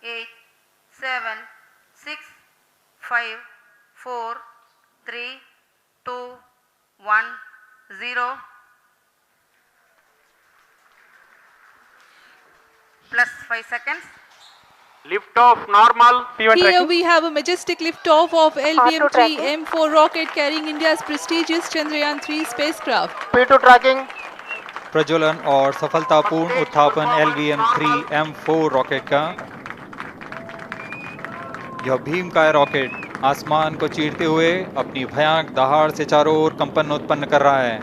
8, 7, 6, 5, 4, 3, 2, 1, 0. Plus 5 seconds. Lift off normal. P1 Here tracking. we have a majestic liftoff of R2 LVM-3 tracking. M4 rocket carrying India's prestigious Chandrayaan-3 spacecraft. P2 tracking. प्रज्वलन और सफलतापूर्ण उत्थापन LVM-3 M4 rocket का। यह भीमकाय rocket आसमान को चीरते हुए अपनी भयानक दहाड़ से चारों ओर कंपन उत्पन्न कर रहा है।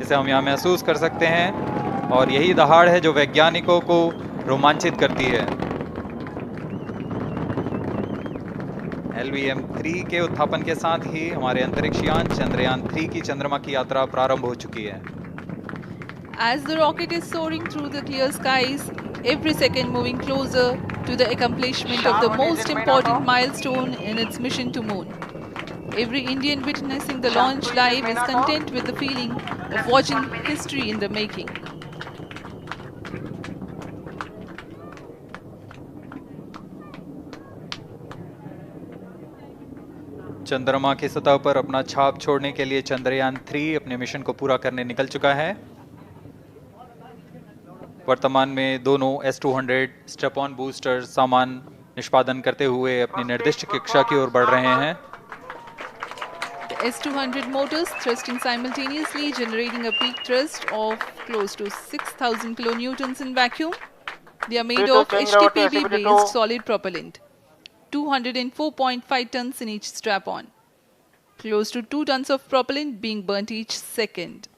इसे हम यहाँ महसूस कर सकते हैं और यही दहाड़ है जो वैज्ञानिकों को रोमांचित करती है। LVM-3 के उत्थापन के साथ ही हमारे अंतरिक्ष यान चंद्रयान-3 की चंद्रमा की यात्रा प्रारंभ हो चुकी है। As the rocket is soaring through the clear skies, every second moving closer to the accomplishment of the most important milestone in its mission to moon. Every Indian witnessing the launch live is content with the feeling of watching history in the making. चंद्रमा की सतह पर अपना छाप छोड़ने के लिए चंद्रयान-3 अपने मिशन को पूरा करने निकल चुका है। वर्तमान में दोनों S-200 स्टेप-ऑन बूस्टर सामान निष्पादन करते हुए अपनी निर्दिष्ट कक्षा की ओर बढ़ रहे हैं। The S-200 motors thrusting simultaneously, generating a peak thrust of close to 6,000 kilonewtons in vacuum. They are made of HTPB-based solid propellant. 204.5 tons in each strap-on. Close to 2 tons of propellant being burnt each second.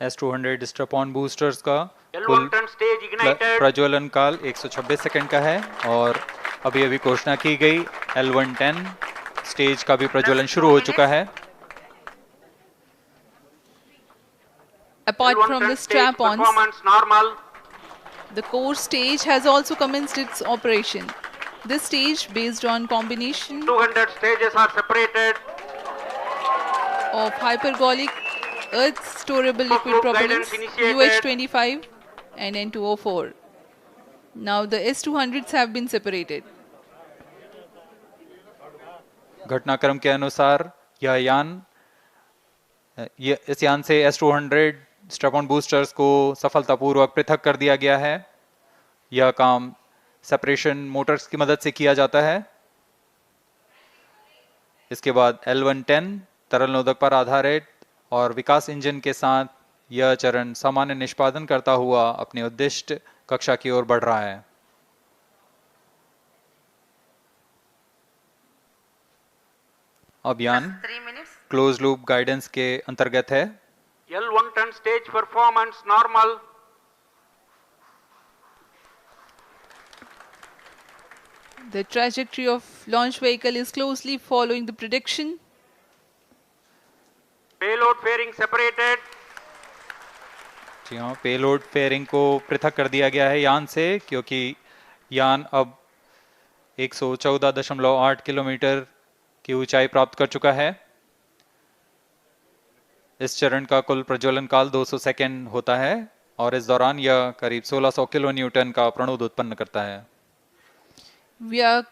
S-200 step-on boosters का L1 turn stage ignited. प्रज्वलन काल 126 second का है और अभी अभी घोषणा की गई L110 स्टेज का भी प्रज्वलन शुरू हो चुका है। Apart L1 from turn the stage strap-ons, performance normal. the core stage has also commenced its operation. This stage, based on combination 200 stages are separated. of hypergolic earth storable liquid Group propellants guidance initiated. UH-25 and N2O4. Now the S-200s have been separated. घटनाक्रम के अनुसार इस यान से S-200 step-on boosters को सफलतापूर्वक पृथक कर दिया गया है। यह काम सेपरेशन मोटर्स की मदद से किया जाता है। इसके बाद L110 तरल नोदक पर आधारित और विकास इंजन के साथ यह चरण सामान्य निष्पादन करता हुआ अपनी उद्दिष्ट कक्षा की ओर बढ़ रहा है। अभियान 3 minutes. क्लोज लूप गाइडेंस के अंतर्गत है। L1 turn stage performance normal. The trajectory of launch vehicle is closely following the prediction. Payload fairing separated. जी हाँ, पेलोड फेयरिंग को पृथक कर दिया गया है यान से, क्योंकि यान अब 114.8 किलोमीटर की ऊंचाई प्राप्त कर चुका है। इस चरण का कुल प्रज्वलन काल 200 सेकेंड होता है और इस दौरान यह करीब 1600 किलो न्यूटन का प्रणुद उत्पन्न करता है। We are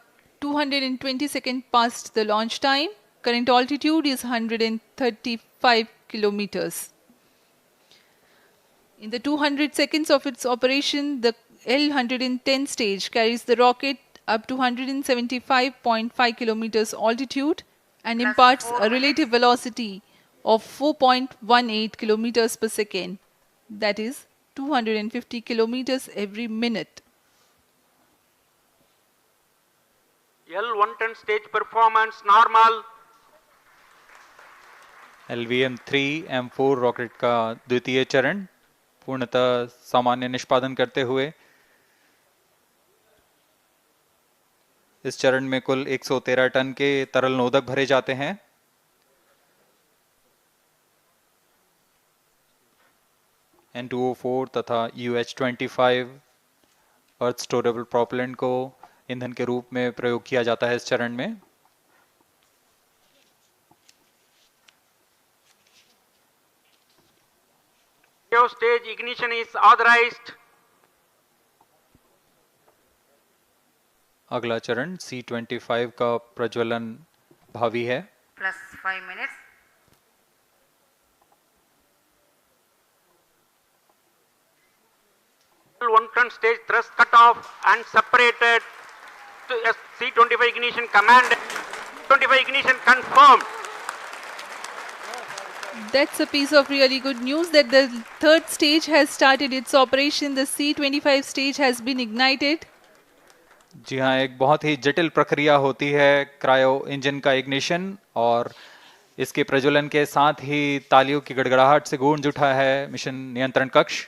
220 seconds past the launch time. Current altitude is 135 kilometers. In the 200 seconds of its operation, the L110 stage carries the rocket up to 175.5 kilometers altitude and imparts a relative velocity of 4.18 kilometers per second. That is 250 kilometers every minute. L1 turn stage performance normal. LVM-3 M4 rocket का द्वितीय चरण पूर्णतः सामान्य निष्पादन करते हुए इस चरण में कुल 113 टन के तरल नोदक भरे जाते हैं। N2O4 तथा UH-25 अर्थ स्टोरेबल प्रोपेलेंट को ईंधन के रूप में प्रयोग किया जाता है इस चरण में। stage ignition is authorized. अगला चरण C25 का प्रज्वलन भावी है। plus 5 minutes. L110 stage thrust cut off and separated. To C25 ignition command. 25 ignition confirmed. That's a piece of really good news that the third stage has started its operation. The C25 stage has been ignited. जी हाँ, एक बहुत ही जटिल प्रक्रिया होती है cryo engine का ignition, और इसके प्रज्वलन के साथ ही तालियों की गड़गड़ाहट से गूंज उठा है मिशन नियंत्रण कक्ष।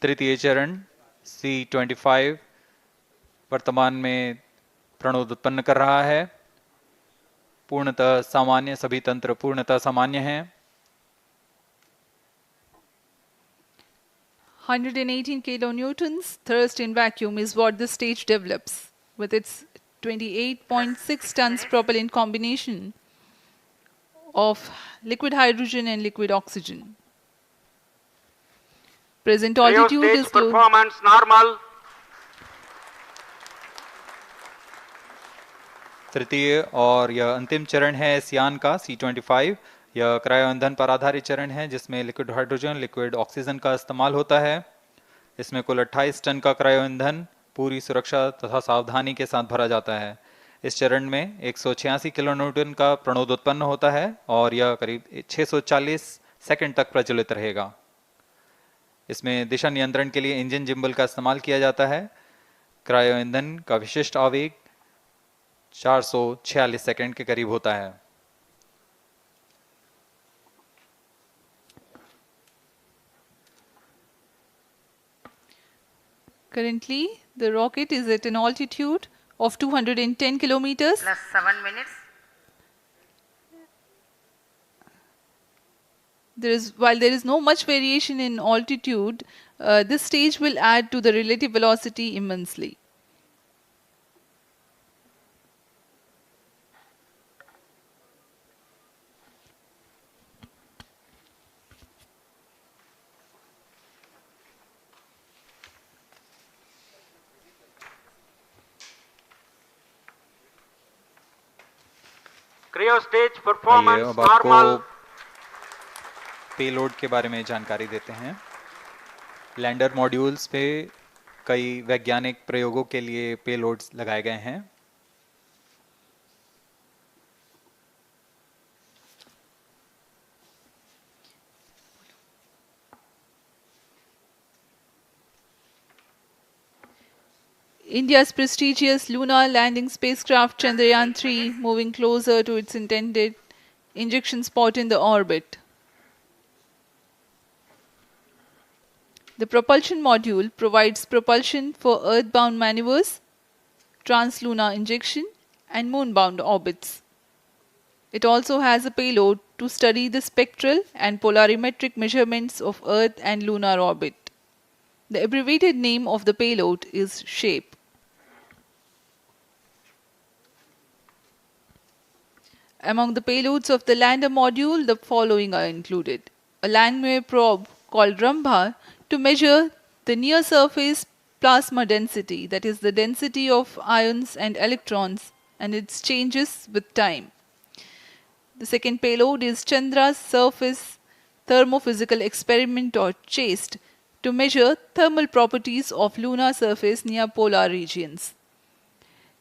तृतीय चरण C25 वर्तमान में प्रणोद उत्पन्न कर रहा है। पूर्णतः सामान्य, सभी तंत्र पूर्णतः सामान्य हैं। 118 kilonewtons thrust in vacuum is what the stage develops with its 28.6 tons propellant combination of liquid hydrogen and liquid oxygen. Present Cryo altitude stage is close. performance normal. तृतीय और यह अंतिम चरण है इस यान का C25। यह क्रायो ईंधन पर आधारित चरण है जिसमें लिक्विड हाइड्रोजन, लिक्विड ऑक्सीजन का इस्तेमाल होता है। इसमें कुल 28 टन का क्रायो ईंधन पूरी सुरक्षा तथा सावधानी के साथ भरा जाता है। इस चरण में 186 किलोन्यूटन का प्रणोद उत्पन्न होता है और यह करीब 640 सेकंड तक प्रज्वलित रहेगा। इसमें दिशा नियंत्रण के लिए इंजन जिम्बल का इस्तेमाल किया जाता है। क्रायो ईंधन का विशिष्ट आवेग 446 सेकंड के करीब होता है। Currently, the rocket is at an altitude of 210 kilometers. Plus 7 minutes. While there is no much variation in altitude, this stage will add to the relative velocity immensely. Cryo stage आइए performance अब आपको normal. Payload के बारे में जानकारी देते हैं। Lander modules पे कई वैज्ञानिक प्रयोगों के लिए पेलोड्स लगाए गए हैं। India's prestigious lunar landing spacecraft Chandrayaan-3 moving closer to its intended injection spot in the orbit. The propulsion module provides propulsion for earthbound maneuvers, translunar injection, and moonbound orbits. It also has a payload to study the spectral and polarimetric measurements of Earth and lunar orbit. The abbreviated name of the payload is SHAPE. Among the payloads of the lander module, the following are included. A Langmuir probe called Rambha to measure the near-surface plasma density, that is the density of ions and electrons, and its changes with time. The second payload is Chandra's Surface Thermophysical Experiment, or CHASTE, to measure thermal properties of lunar surface near polar regions.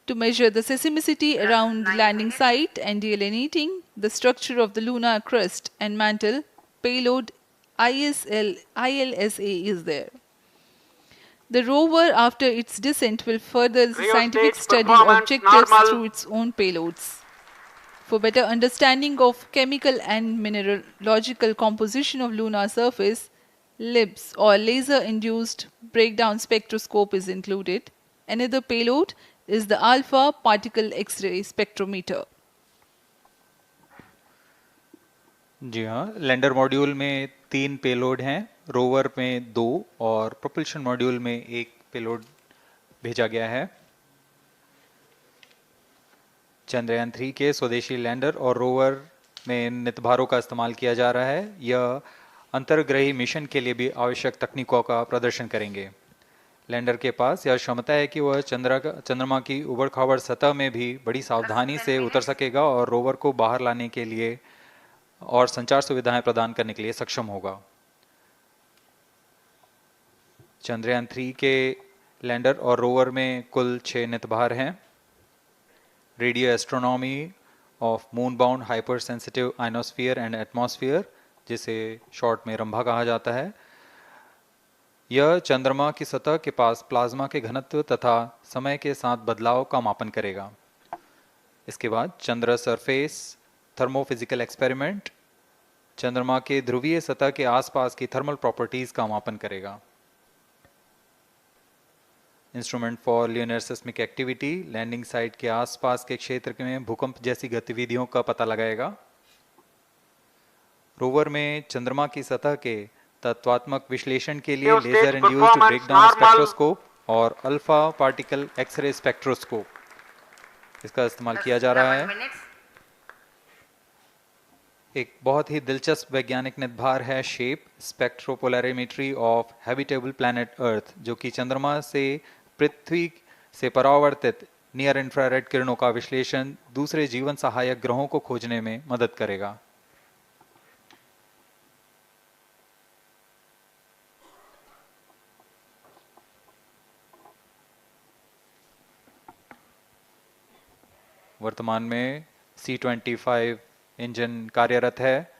To measure the seismicity around the landing site and delineating the structure of the lunar crust and mantle, payload ILSA is there. The rover, after its descent, will further the Cryo scientific stage study performance objectives normal. through its own payloads. For better understanding of chemical and mineralogical composition of lunar surface, LIBS, or laser-induced breakdown spectroscope, is included. Another payload is the alpha particle X-ray spectrometer. जी हाँ, lander module में 3 payload हैं, rover में 2 और propulsion module में 1 payload भेजा गया है। चंद्रयान 3 के स्वदेशी लैंडर और रोवर में नितभारों का इस्तेमाल किया जा रहा है। यह अंतर्ग्रही मिशन के लिए भी आवश्यक तकनीकों का प्रदर्शन करेंगे। लैंडर के पास यह क्षमता है कि वह चंद्रमा की उबड़ खाबड़ सतह में भी बड़ी सावधानी से उतर सकेगा और रोवर को बाहर लाने के लिए और संचार सुविधाएं प्रदान करने के लिए सक्षम होगा। चंद्रयान 3 के लैंडर और रोवर में कुल 6 नितभार हैं। Radio astronomy of moon bound hyper sensitive ionosphere and atmosphere, जिसे शॉर्ट में रंभा कहा जाता है, यह चंद्रमा की सतह के पास प्लाज्मा के घनत्व तथा समय के साथ बदलाव का मापन करेगा। इसके बाद चंद्र सरफेस थर्मोफिजिकल एक्सपेरिमेंट चंद्रमा के ध्रुवीय सतह के आसपास की थर्मल प्रॉपर्टीज का मापन करेगा। Instrument for lunar seismic activity landing site के आसपास के क्षेत्र में भूकंप जैसी गतिविधियों का पता लगाएगा। रोवर में चंद्रमा की सतह के तत्वात्मक विश्लेषण के लिए लेजर इंड्यूस्ड ब्रेकडाउन स्पेक्ट्रोस्कोप और अल्फा पार्टिकल एक्सरे स्पेक्ट्रोस्कोप इसका इस्तेमाल किया जा रहा है। एक बहुत ही दिलचस्प वैज्ञानिक निर्धार है shape स्पेक्ट्रोपोलैरिमेट्री of habitable planet earth, जो कि चंद्रमा से पृथ्वी से परावर्तित नियर इंफ्रारेड किरणों का विश्लेषण दूसरे जीवन सहायक ग्रहों को खोजने में मदद करेगा। वर्तमान में C-25 इंजन कार्यरत है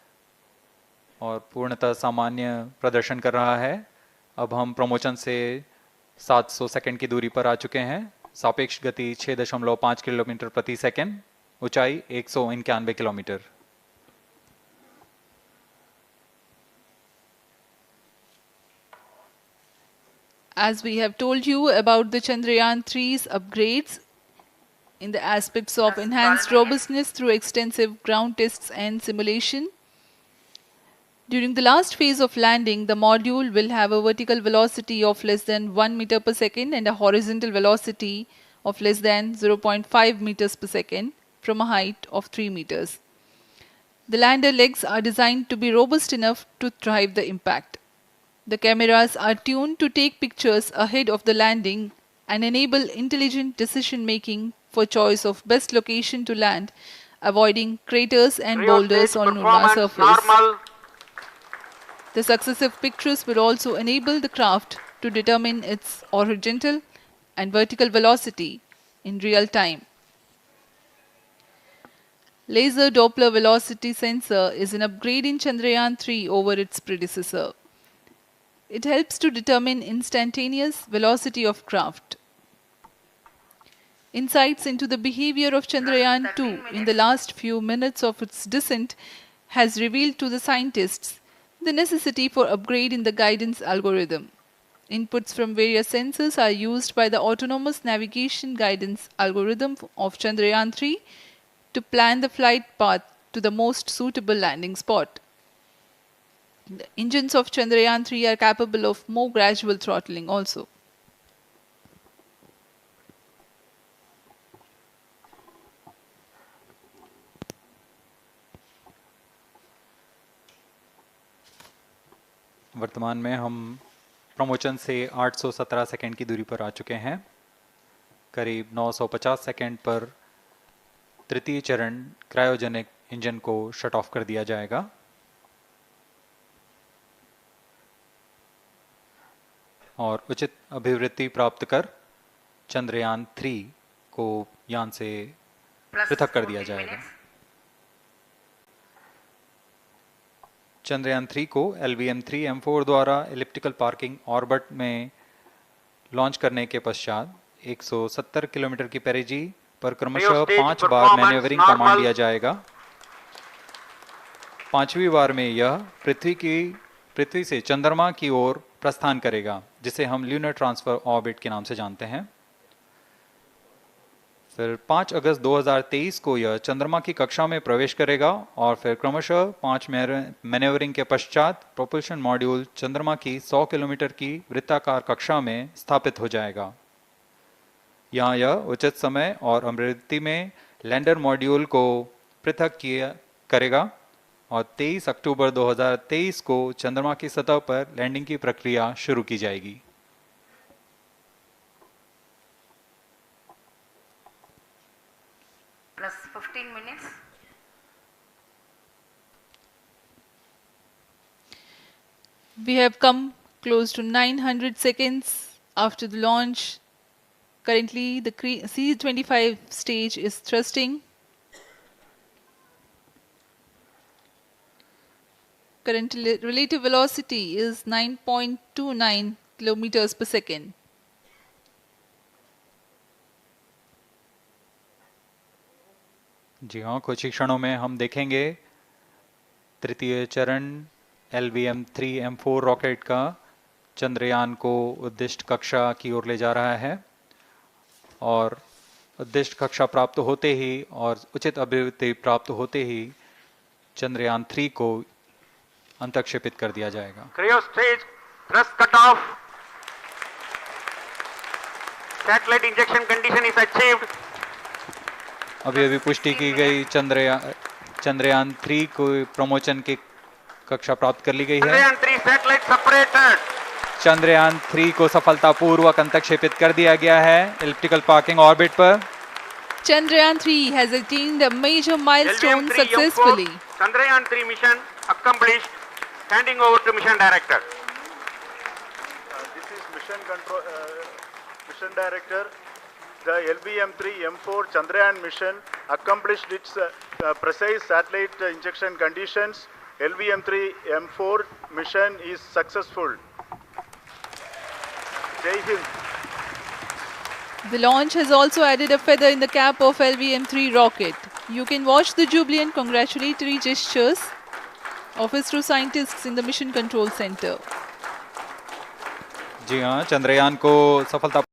और पूर्णतः सामान्य प्रदर्शन कर रहा है। अब हम प्रमोशन से 700 सेकंड की दूरी पर आ चुके हैं। सापेक्ष गति 6.5 किलोमीटर प्रति सेकंड, ऊंचाई 191 kilometre. As we have told you about the Chandrayaan 3's upgrades in the aspects of enhanced robustness through extensive ground tests and simulation. During the last phase of landing, the module will have a vertical velocity of less than 1 meter per second and a horizontal velocity of less than 0.5 meters per second from a height of 3 meters. The lander legs are designed to be robust enough to thrive the impact. The cameras are tuned to take pictures ahead of the landing and enable intelligent decision making for choice of best location to land, avoiding craters and boulders on lunar surface. Normal. The successive pictures will also enable the craft to determine its horizontal and vertical velocity in real time. Laser Doppler velocity sensor is an upgrade in Chandrayaan 3 over its predecessor. It helps to determine instantaneous velocity of craft. Insights into the behavior of Chandrayaan 2 in the last few minutes of its descent has revealed to the scientists the necessity for upgrade in the guidance algorithm. Inputs from various sensors are used by the autonomous navigation guidance algorithm of Chandrayaan 3 to plan the flight path to the most suitable landing spot. The engines of Chandrayaan 3 are capable of more gradual throttling also. वर्तमान में हम promotion से 817 second की दूरी पर आ चुके हैं। करीब 950 सेकंड पर तृतीय चरण क्रायोजेनिक इंजन को शट ऑफ कर दिया जाएगा। और उचित अभिवृद्धि प्राप्त कर चंद्रयान 3 को यान से पृथक कर दिया जाएगा। चंद्रयान 3 को LVM-3M4 द्वारा एलिप्टिकल पार्किंग ऑर्बिट में लॉन्च करने के पश्चात 170 किलोमीटर की पेरिजी पर क्रमशः 5 बार मैन्यूवरिंग कमांड दिया जाएगा। 5वीं बार में यह पृथ्वी से चंद्रमा की ओर प्रस्थान करेगा, जिसे हम ल्यूनर ट्रांसफर ऑर्बिट के नाम से जानते हैं। फिर 5 अगस्त 2023 को यह चंद्रमा की कक्षा में प्रवेश करेगा और फिर क्रमशः 5 मैन्यूवरिंग के पश्चात प्रोपल्शन मॉड्यूल चंद्रमा की 100 किलोमीटर की वृत्ताकार कक्षा में स्थापित हो जाएगा। यहाँ यह उचित समय और अभिवृद्धि में लैंडर मॉड्यूल को पृथक करेगा और 23 अक्टूबर 2023 को चंद्रमा की सतह पर लैंडिंग की प्रक्रिया शुरू की जाएगी। plus 15 minutes. We have come close to 900 seconds after the launch. Currently, the C-25 stage is thrusting. Current relative velocity is 9.29 kilometers per second. जी हाँ, कुछ ही क्षणों में हम देखेंगे तृतीय चरण LVM-3M4 रॉकेट का चंद्रयान को उद्दिष्ट कक्षा की ओर ले जा रहा है और उद्दिष्ट कक्षा प्राप्त होते ही और उचित अभिवृद्धि प्राप्त होते ही चंद्रयान 3 को अंतक्षेपित कर दिया जाएगा। Cryo stage thrust cutoff. Satellite injection condition is achieved. अभी पुष्टि की गई चंद्रयान 3 को प्रमोशन की कक्षा प्राप्त कर ली गई है। Chandrayaan 3 satellite separated. चंद्रयान 3 को सफलतापूर्वक अंतक्षेपित कर दिया गया है एलिप्टिकल पार्किंग ऑर्बिट पर। Chandrayaan 3 has attained a major milestone LVM-3 successfully. Chandrayaan 3 mission accomplished. Handing over to mission director. This is mission director. The LVM-3M4 Chandrayaan mission accomplished its precise satellite injection conditions. LVM-3M4 mission is successful. Jai Hind. The launch has also added a feather in the cap of LVM-3 rocket. You can watch the jubilant congratulatory gestures of ISRO scientists in the Mission Control Center. जी हाँ, चंद्रयान को सफलता